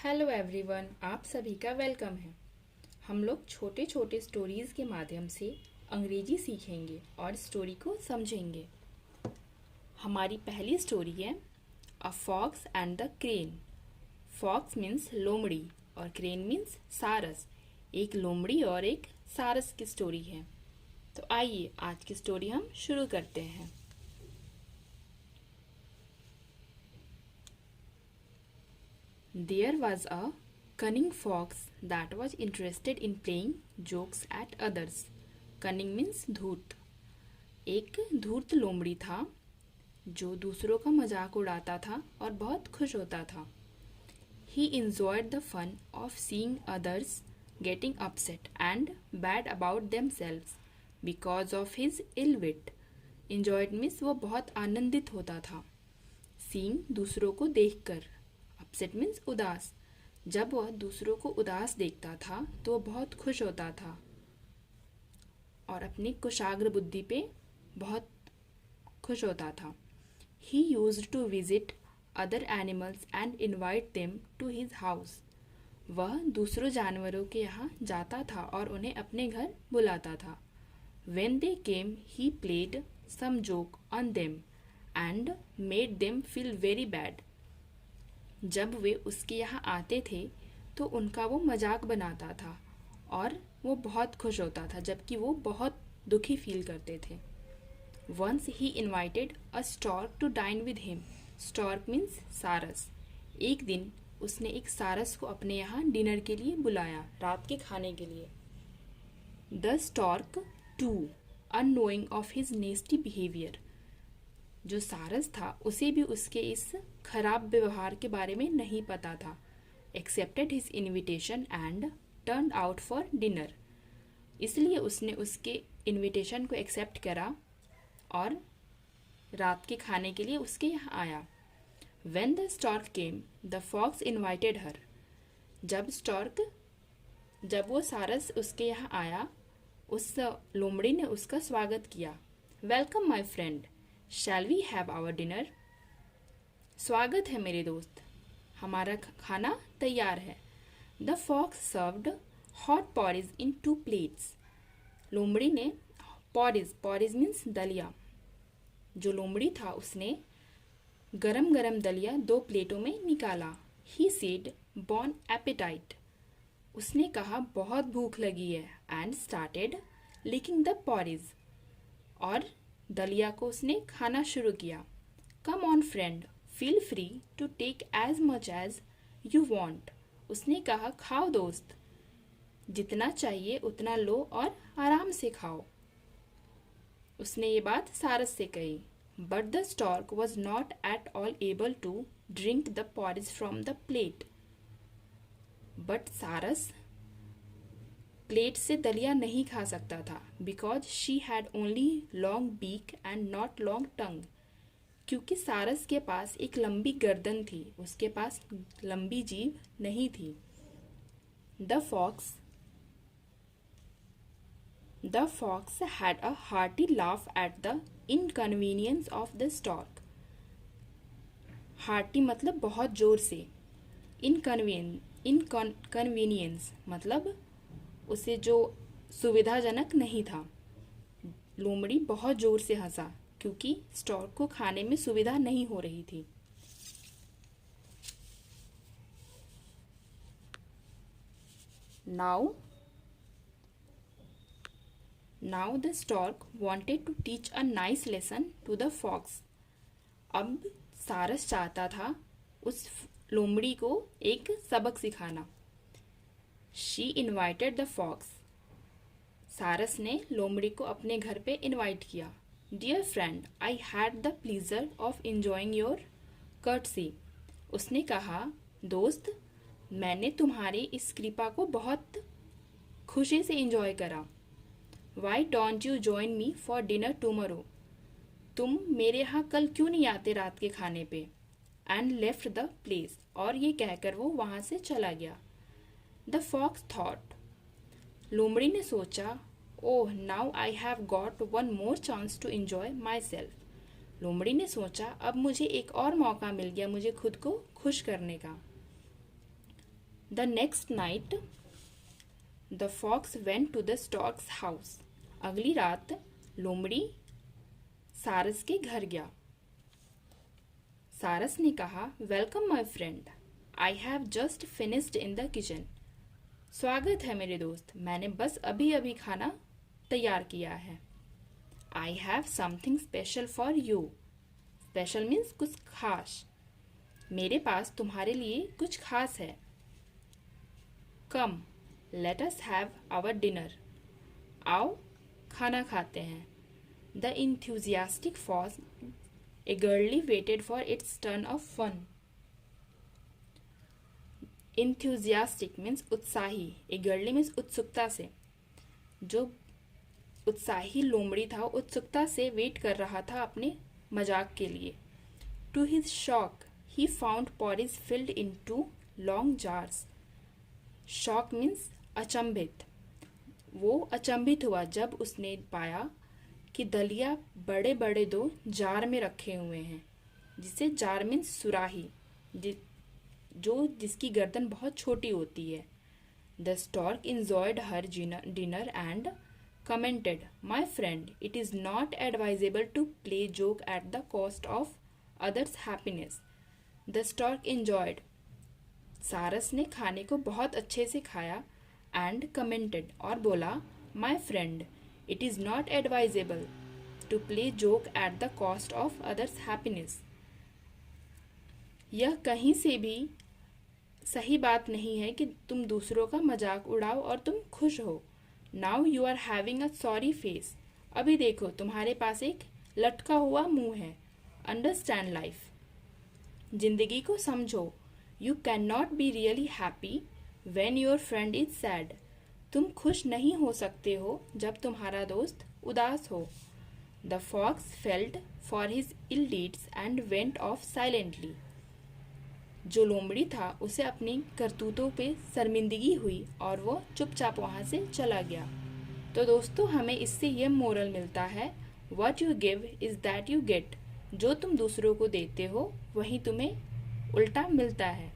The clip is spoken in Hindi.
हेलो एवरीवन, आप सभी का वेलकम है। हम लोग छोटे छोटे स्टोरीज के माध्यम से अंग्रेजी सीखेंगे और स्टोरी को समझेंगे। हमारी पहली स्टोरी है a fox and the crane. Fox means लोमड़ी और क्रेन मीन्स सारस। एक लोमड़ी और एक सारस की स्टोरी है। तो आइए आज की स्टोरी हम शुरू करते हैं। There was a cunning fox that was interested in playing jokes at others. Cunning means धूर्त। एक धूर्त लोमड़ी था जो दूसरों का मजाक उड़ाता था और बहुत खुश होता था। He enjoyed the fun of seeing others getting upset and bad about themselves because of his ill wit. Enjoyed means वो बहुत आनंदित होता था। Seeing दूसरों को देखकर। अपसेट मीन्स उदास। जब वह दूसरों को उदास देखता था तो वह बहुत खुश होता था और अपनी कुशाग्र बुद्धि पे बहुत खुश होता था। He used to visit other animals and invite them to his house. वह दूसरों जानवरों के यहाँ जाता था और उन्हें अपने घर बुलाता था। When they came he played some joke on them and made them feel very bad. जब वे उसके यहाँ आते थे तो उनका वो मजाक बनाता था और वो बहुत खुश होता था, जबकि वो बहुत दुखी फील करते थे। Once he invited a stork to dine with him. Stork means सारस। एक दिन उसने एक सारस को अपने यहाँ डिनर के लिए बुलाया, रात के खाने के लिए। The stork too unknowing of his nasty behaviour. जो सारस था उसे भी उसके इस खराब व्यवहार के बारे में नहीं पता था। Accepted his invitation and turn out for dinner. इसलिए उसने उसके इनविटेशन को एक्सेप्ट करा और रात के खाने के लिए उसके यहाँ आया। When the stork came the fox invited her. जब वो सारस उसके यहाँ आया, उस लोमड़ी ने उसका स्वागत किया। Welcome my friend, shall we have our dinner. स्वागत है मेरे दोस्त, हमारा खाना तैयार है। The fox served hot porridge in 2 plates. लोमड़ी ने पॉरिज मीन्स दलिया। जो लोमड़ी था उसने गरम गरम दलिया 2 प्लेटों में निकाला। He said bon appetit. उसने कहा बहुत भूख लगी है। And started licking the porridge. और दलिया को उसने खाना शुरू किया। Come on friend, feel free to take as much as you want. उसने कहा खाओ दोस्त, जितना चाहिए उतना लो और आराम से खाओ। उसने ये बात सारस से कही। But the stork was not at all able to drink the porridge from the plate. But सारस प्लेट से दलिया नहीं खा सकता था, because she had only long beak and not long tongue. क्योंकि सारस के पास एक लंबी गर्दन थी, उसके पास लंबी जीभ नहीं थी। The fox had a hearty laugh at the inconvenience of the stork. Hearty मतलब बहुत जोर से। इनकन्वीनियंस मतलब उसे जो सुविधाजनक नहीं था। लोमड़ी बहुत जोर से हंसा क्योंकि स्टॉर्क को खाने में सुविधा नहीं हो रही थी। Now the stork wanted to teach a nice lesson to the fox. अब सारस चाहता था उस लोमड़ी को एक सबक सिखाना। She invited the fox. सारस ने लोमड़ी को अपने घर पे इनवाइट किया। Dear friend, I had the pleasure of enjoying your courtesy. उसने कहा दोस्त, मैंने तुम्हारी इस कृपा को बहुत खुशी से इंजॉय करा। Why don't you join me for dinner tomorrow. तुम मेरे यहाँ कल क्यों नहीं आते रात के खाने पे। And left the place. और ये कहकर वो वहाँ से चला गया। The fox thought. लोमड़ी ने सोचा, oh now I have got one more chance to enjoy myself. लोमड़ी ने सोचा अब मुझे एक और मौका मिल गया मुझे खुद को खुश करने का। The next night the fox went to the stork's house. अगली रात लोमड़ी सारस के घर गया। सारस ने कहा, welcome my friend, I have just finished in the kitchen. स्वागत है मेरे दोस्त, मैंने बस अभी अभी खाना तैयार किया है। I have something special for you. Special means कुछ खास। मेरे पास तुम्हारे लिए कुछ खास है। Come let us have our dinner. आओ खाना खाते हैं। The enthusiastic fox eagerly waited for its turn of fun. Enthusiastic means उत्साही, eagerly means उत्सुकता से। जो उत्साही लोमड़ी था उत्सुकता से वेट कर रहा था अपने मजाक के लिए। To his shock, he found porridge filled into long jars. Shock means अचंभित। वो अचंभित हुआ जब उसने पाया कि दलिया बड़े बड़े 2 जार में रखे हुए हैं, जिसे जार मीन्स सुराही, जिसकी गर्दन बहुत छोटी होती है। The stork enjoyed her dinner and commented, my friend, it is not advisable to play joke at the cost of others happiness. The stork enjoyed, सारस ने खाने को बहुत अच्छे से खाया, एंड कमेंटेड और बोला, my friend, it is not advisable to play joke at the cost of others happiness. यह कहीं से भी सही बात नहीं है कि तुम दूसरों का मजाक उड़ाओ और तुम खुश हो। Now you are having a sorry face. अभी देखो तुम्हारे पास एक लटका हुआ मुंह है। अंडरस्टैंड लाइफ, जिंदगी को समझो। You can not be really happy when your friend is sad. तुम खुश नहीं हो सकते हो जब तुम्हारा दोस्त उदास हो। The fox felt for his ill deeds and went off silently. जो लोमड़ी था उसे अपनी करतूतों पे शर्मिंदगी हुई और वो चुपचाप वहाँ से चला गया। तो दोस्तों हमें इससे यह मोरल मिलता है, what you give is that you get. जो तुम दूसरों को देते हो वही तुम्हें उल्टा मिलता है।